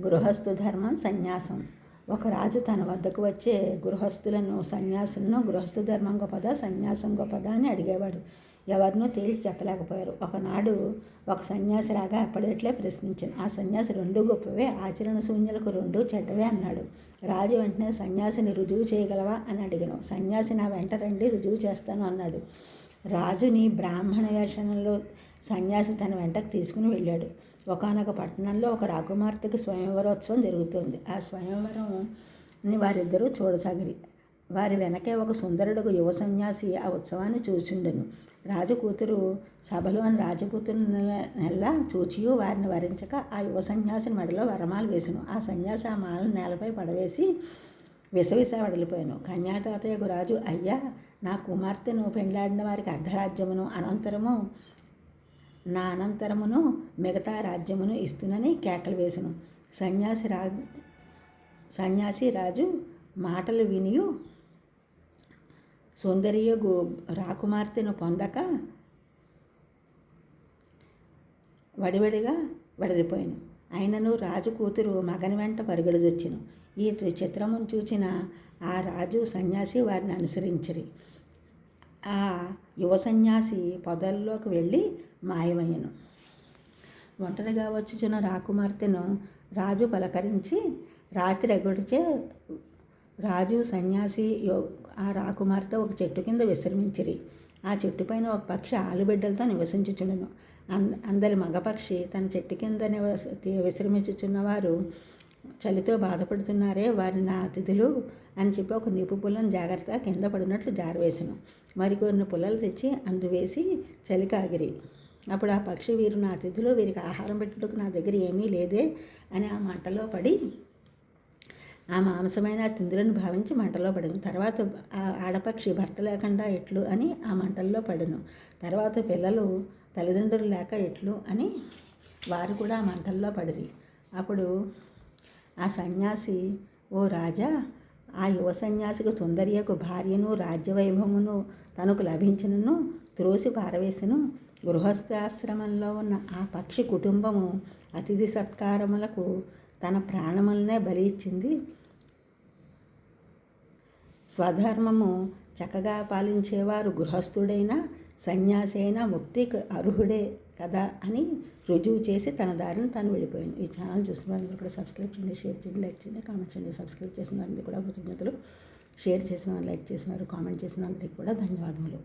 గృహస్థు ధర్మం సన్యాసం. ఒక రాజు తన వద్దకు వచ్చే గృహస్థులను సన్యాసులను గృహస్థు ధర్మం గొప్పదా సన్యాసం గొప్పదా అని అడిగేవాడు. ఎవరినూ తేల్చి చెప్పలేకపోయారు. ఒకనాడు ఒక సన్యాసి రాగా అప్పటిట్లే ప్రశ్నించాను. ఆ సన్యాసి రెండూ గొప్పవే, ఆచరణ శూన్యులకు రెండూ చెడ్డవే అన్నాడు. రాజు వెంటనే సన్యాసిని రుజువు చేయగలవా అని అడిగాను. సన్యాసి నా వెంట రండి, రుజువు చేస్తాను అన్నాడు. రాజుని బ్రాహ్మణ వేషంలో సన్యాసి తన వెంటకు తీసుకుని వెళ్ళాడు. ఒకానొక పట్టణంలో ఒక రాకుమార్తెకి స్వయంవరోత్సవం జరుగుతుంది. ఆ స్వయంవరంని వారిద్దరూ చూడసాగిరి. వారి వెనకే ఒక సుందరుడు యువ సన్యాసి ఆ ఉత్సవాన్ని చూచుండెను. రాజు కూతురు సభలోని రాజపుత్రులనెల్లా చూచియు వారిని వరించక ఆ యువ సన్యాసిని మెడలో వరమాలు వేసెను. ఆ సన్యాసి ఆ మాలను నేలపై పడవేసి విసవిస వడిలిపోయాను. కన్యాతాతయ్యకు రాజు, అయ్యా, నా కుమార్తెను పెండ్లాడిన వారికి అర్ధరాజ్యమును నా అనంతరమును మిగతా రాజ్యమును ఇస్తునని కేకలు వేసెను. సన్యాసి రాజు మాటలు వినియు సౌందర్యగు రాకుమార్తెను పొందక వడివడిగా వడిలిపోయాను. అయినను రాజు కూతురు మగని వెంట పరుగుడుదొచ్చెను. ఈ చిత్రమును చూచిన ఆ రాజు సన్యాసి వారిని అనుసరించిరి. ఆ యువ సన్యాసి పొదల్లోకి వెళ్ళి మాయమయ్యను. ఒంటరిగా వచ్చుచున్న రాకుమార్తెను రాజు పలకరించి రాత్రి ఎగుడిచే రాజు సన్యాసి ఆ రాకుమార్తె ఒక చెట్టు కింద విశ్రమించిరి. ఆ చెట్టుపైన ఒక పక్షి ఆలుబిడ్డలతో నివసించుచుండెను. అందరి మగపక్షి తన చెట్టు కింద విశ్రమించుచున్నవారు చలితో బాధపడుతున్నారే, వారి నా అతిథులు అని చెప్పి ఒక నిప్పు పుల్లను జాగ్రత్తగా కింద పడినట్లు జారవేసెను. మరికొన్ని పుల్లలు తెచ్చి అందువేసి చలి కాగిరి. అప్పుడు ఆ పక్షి, వీరు నా అతిథులు, వీరికి ఆహారం పెట్టుటకు నా దగ్గర ఏమీ లేదే అని ఆ మంటలో పడి ఆ మాంసమైన తిందులను భావించి మంటలో పడను. తర్వాత ఆ ఆడపక్షి భర్త లేకుండా ఎట్లు అని ఆ మంటల్లో పడను. తర్వాత పిల్లలు తల్లిదండ్రులు లేక ఎట్లు అని వారు కూడా ఆ మంటల్లో పడిరి. అప్పుడు ఆ సన్యాసి, ఓ రాజా, ఆ యువ సన్యాసికి సుందర్యకు భార్యను రాజ్యవైభవమును తనకు లభించినను త్రోసి పారవేసెను. గృహస్థాశ్రమంలో ఉన్న ఆ పక్షి కుటుంబము అతిథి సత్కారములకు తన ప్రాణములనే బలి ఇచ్చింది. స్వధర్మము చక్కగా పాలించేవారు గృహస్థుడైనా సన్యాసి అయినా ముక్తికి అర్హుడే కదా అని రుజువు చేసి తన దారిని తాను వెళ్ళిపోయాను. ఈ ఛానల్ చూసిన వారందరూ కూడా సబ్స్క్రైబ్ చేయండి, షేర్ చేయండి, లైక్ చేయండి, కామెంట్ చేయండి. సబ్స్క్రైబ్ చేసిన వారికి కూడా కృతజ్ఞతలు. షేర్ చేసిన వారు, లైక్ చేసిన వారు, కామెంట్ చేసిన వారికి కూడా ధన్యవాదములు.